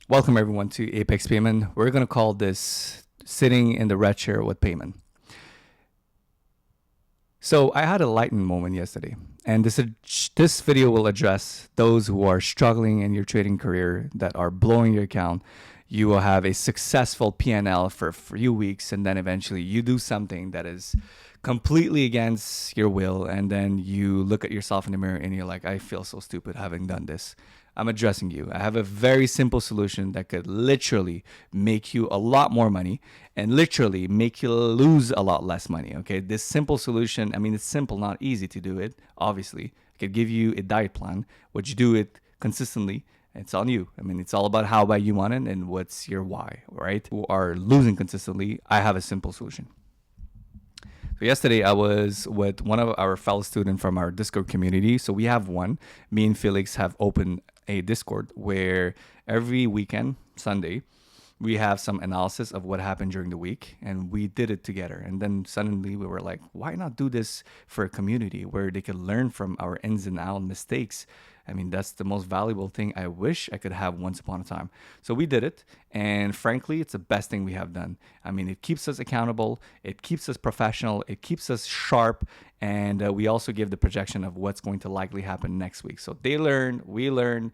Welcome everyone to ApexPayman. We're going to call this Sitting in the Red Chair with Payman. So I had a lightning moment yesterday, and this video will address those who are struggling in your trading career that are blowing your account. You will have a successful P&L for a few weeks, and then eventually you do something that is completely against your will, and then you look at yourself in the mirror and you're like, I feel so stupid having done this. I'm addressing you. I have a very simple solution that could literally make you a lot more money and literally make you lose a lot less money. Okay, this simple solution, I mean, it's simple, not easy to do it, obviously. I could give you a diet plan, which you do it consistently. It's on you. I mean, it's all about how bad you want it and what's your why, right? Who are losing consistently, I have a simple solution. So yesterday I was with one of our fellow students from our Discord community. So we have one. Me and Felix have opened a Discord where every weekend, Sunday, we have some analysis of what happened during the week, and we did it together. And then suddenly we were like, why not do this for a community where they could learn from our ins and outs mistakes? I mean, that's the most valuable thing I wish I could have once upon a time. So we did it, and frankly, it's the best thing we have done. I mean, it keeps us accountable, it keeps us professional, it keeps us sharp, and we also give the projection of what's going to likely happen next week. So they learn, we learn.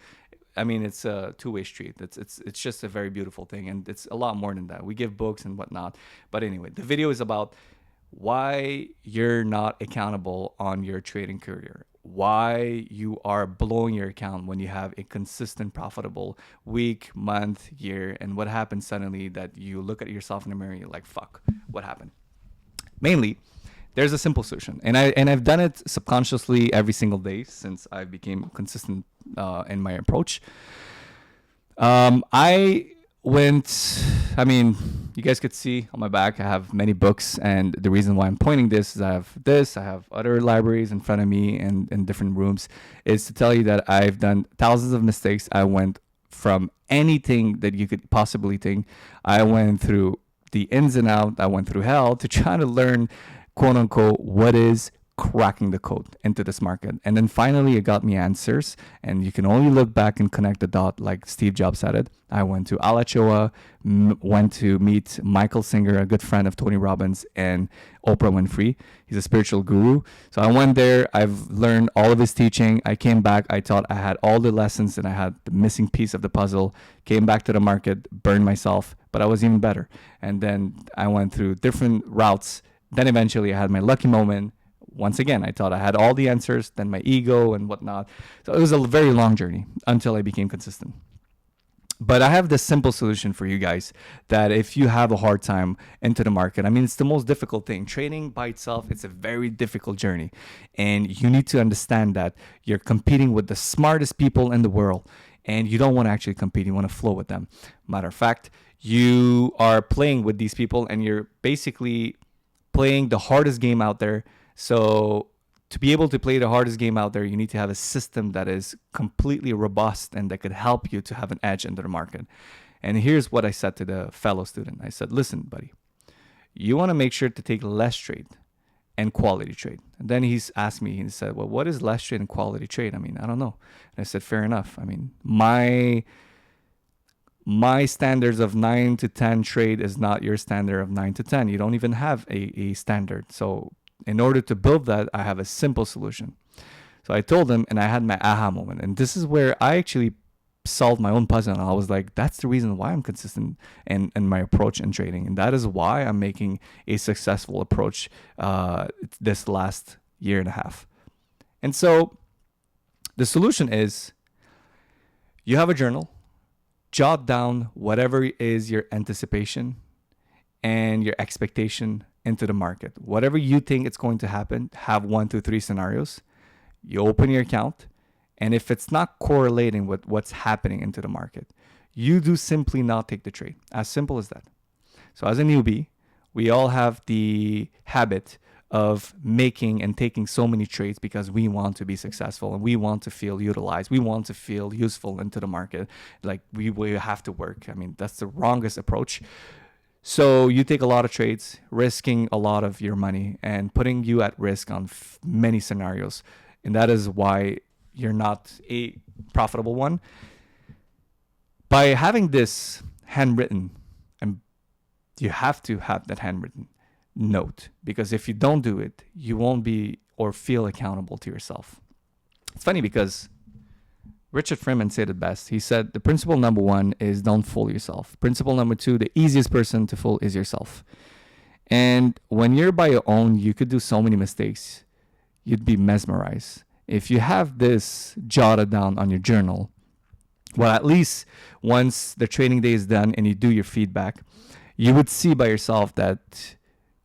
I mean, it's a two-way street. It's just a very beautiful thing, and it's a lot more than that. We give books and whatnot. But anyway, the video is about why you're not accountable on your trading career, why you are blowing your account when you have a consistent profitable week, month, year, and what happens suddenly that you look at yourself in the mirror and you're like, fuck, what happened? Mainly, there's a simple solution, and I've done it subconsciously every single day since I became consistent in my approach. I went. I mean, you guys could see on my back I have many books, and the reason why I'm pointing this is I have other libraries in front of me and in different rooms, is to tell you that I've done thousands of mistakes. I went from anything that you could possibly think. I went through the ins and out. I went through hell to try to learn, quote unquote, what is cracking the code into this market. And then finally it got me answers, and you can only look back and connect the dot like Steve Jobs said it. I went to Alachua, went to meet Michael Singer, a good friend of Tony Robbins and Oprah Winfrey. He's a spiritual guru. So I went there, I've learned all of his teaching. I came back, I thought I had all the lessons and I had the missing piece of the puzzle. Came back to the market, burned myself, but I was even better. And then I went through different routes. Then eventually I had my lucky moment. Once again, I thought I had all the answers, then my ego and whatnot. So it was a very long journey until I became consistent. But I have this simple solution for you guys that if you have a hard time into the market, I mean, it's the most difficult thing. Trading by itself, it's a very difficult journey. And you need to understand that you're competing with the smartest people in the world, and you don't want to actually compete. You want to flow with them. Matter of fact, you are playing with these people and you're basically playing the hardest game out there. So to be able to play the hardest game out there, you need to have a system that is completely robust and that could help you to have an edge into the market. And here's what I said to the fellow student. I said, listen, buddy, you want to make sure to take less trade and quality trade. And then he's asked me, he said, well, what is less trade and quality trade? I mean, I don't know. And I said, fair enough. I mean, my standards of 9 to 10 trade is not your standard of 9 to 10. You don't even have a standard. So in order to build that, I have a simple solution. So I told him, and I had my aha moment. And this is where I actually solved my own puzzle. And I was like, that's the reason why I'm consistent in my approach in trading. And that is why I'm making a successful approach this last year and a half. And so the solution is you have a journal, jot down whatever is your anticipation and your expectation into the market. Whatever you think it's going to happen, have 1 to 3 scenarios. You open your account, and if it's not correlating with what's happening into the market, you do simply not take the trade. As simple as that. So as a newbie, we all have the habit of making and taking so many trades because we want to be successful and we want to feel utilized. We want to feel useful into the market. Like we have to work. I mean, that's the wrongest approach. So you take a lot of trades, risking a lot of your money and putting you at risk on many scenarios. And that is why you're not a profitable one. By having this handwritten, and you have to have that handwritten note, because if you don't do it, you won't be or feel accountable to yourself. It's funny because Richard Freeman said it best. He said the principle number 1 is don't fool yourself. Principle number 2, the easiest person to fool is yourself. And when you're by your own, you could do so many mistakes. You'd be mesmerized. If you have this jotted down on your journal, well, at least once the training day is done and you do your feedback, you would see by yourself that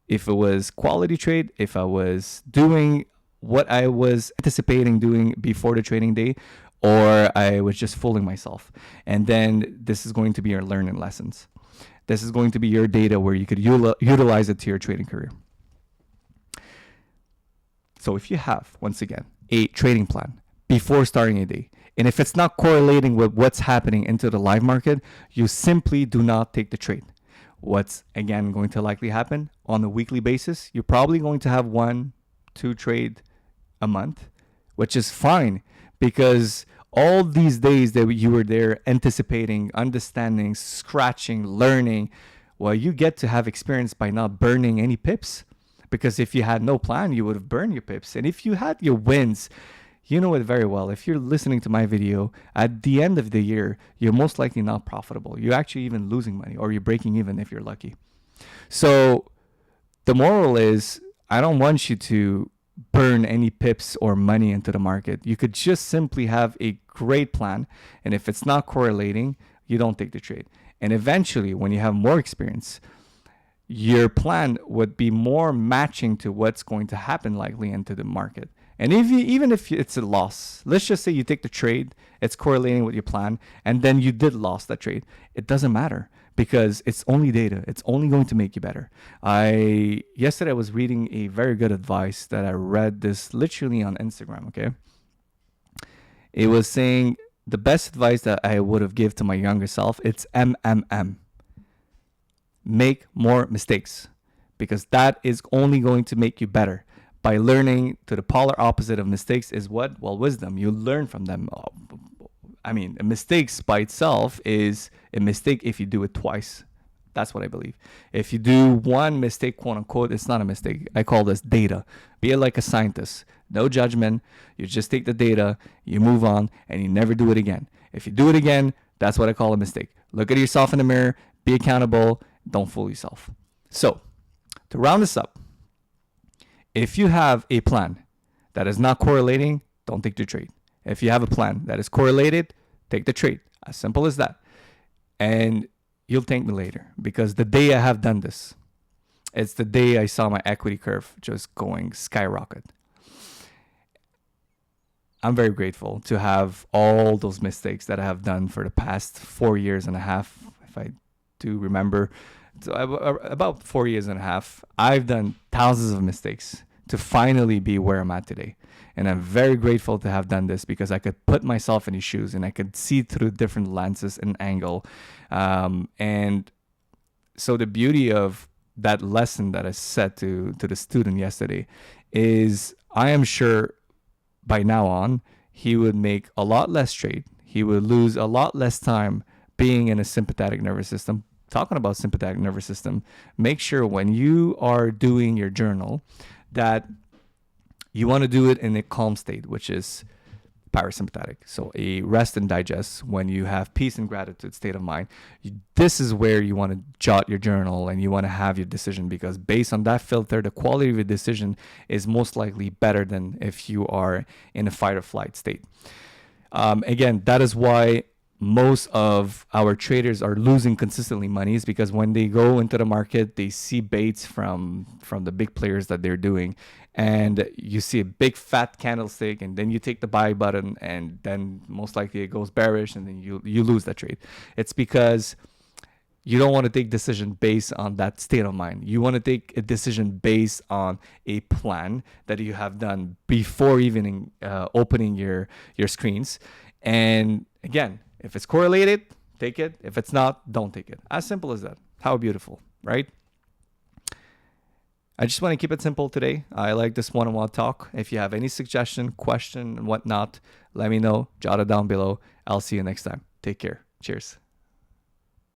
if it was quality trade, if I was doing what I was anticipating doing before the training day, or I was just fooling myself. And then this is going to be your learning lessons. This is going to be your data where you could utilize it to your trading career. So if you have, once again, a trading plan before starting a day, and if it's not correlating with what's happening into the live market, you simply do not take the trade. What's, again, going to likely happen on a weekly basis, you're probably going to have 1-2 trade a month, which is fine, because all these days that you were there anticipating, understanding, scratching, learning, well, you get to have experience by not burning any pips. Because if you had no plan, you would have burned your pips. And if you had your wins, you know it very well. If you're listening to my video, at the end of the year, you're most likely not profitable. You're actually even losing money, or you're breaking even if you're lucky. So the moral is, I don't want you to burn any pips or money into the market. You could just simply have a great plan. And if it's not correlating, you don't take the trade. And eventually, when you have more experience, your plan would be more matching to what's going to happen likely into the market. And even if it's a loss, let's just say you take the trade, it's correlating with your plan, and then you did lose that trade. It doesn't matter, because it's only data. It's only going to make you better. Yesterday I was reading a very good advice that I read this literally on Instagram, okay? It was saying the best advice that I would have given to my younger self, it's MMM. Make more mistakes, because that is only going to make you better. By learning to the polar opposite of mistakes is what? Well, wisdom. You learn from them. I mean, a mistake by itself is a mistake if you do it twice. That's what I believe. If you do one mistake, quote unquote, it's not a mistake. I call this data. Be like a scientist. No judgment. You just take the data, you move on, and you never do it again. If you do it again, that's what I call a mistake. Look at yourself in the mirror, be accountable, don't fool yourself. So, to round this up, if you have a plan that is not correlating, don't take the trade. If you have a plan that is correlated, take the trade. As simple as that. And you'll thank me later, because the day I have done this, it's the day I saw my equity curve just going skyrocket. I'm very grateful to have all those mistakes that I have done for the past 4 years and a half, if I do remember. So about 4 years and a half, I've done thousands of mistakes to finally be where I'm at today. And I'm very grateful to have done this, because I could put myself in his shoes and I could see through different lenses and angle. And so the beauty of that lesson that I said to the student yesterday is, I am sure by now on, he would make a lot less trade. He would lose a lot less time being in a sympathetic nervous system. Talking about sympathetic nervous system, make sure when you are doing your journal that you want to do it in a calm state, which is parasympathetic. So a rest and digest, when you have peace and gratitude state of mind, this is where you want to jot your journal and you want to have your decision, because based on that filter, the quality of your decision is most likely better than if you are in a fight or flight state. Again, that is why most of our traders are losing consistently money, is because when they go into the market, they see baits from the big players that they're doing, and you see a big fat candlestick, and then you take the buy button, and then most likely it goes bearish, and then you lose that trade. It's because you don't want to take decision based on that state of mind. You want to take a decision based on a plan that you have done before even opening your screens. And again, if it's correlated, take it. If it's not, don't take it. As simple as that. How beautiful, right? I just want to keep it simple today. I like this one-on-one talk. If you have any suggestion, question, and whatnot, let me know. Jot it down below. I'll see you next time. Take care. Cheers.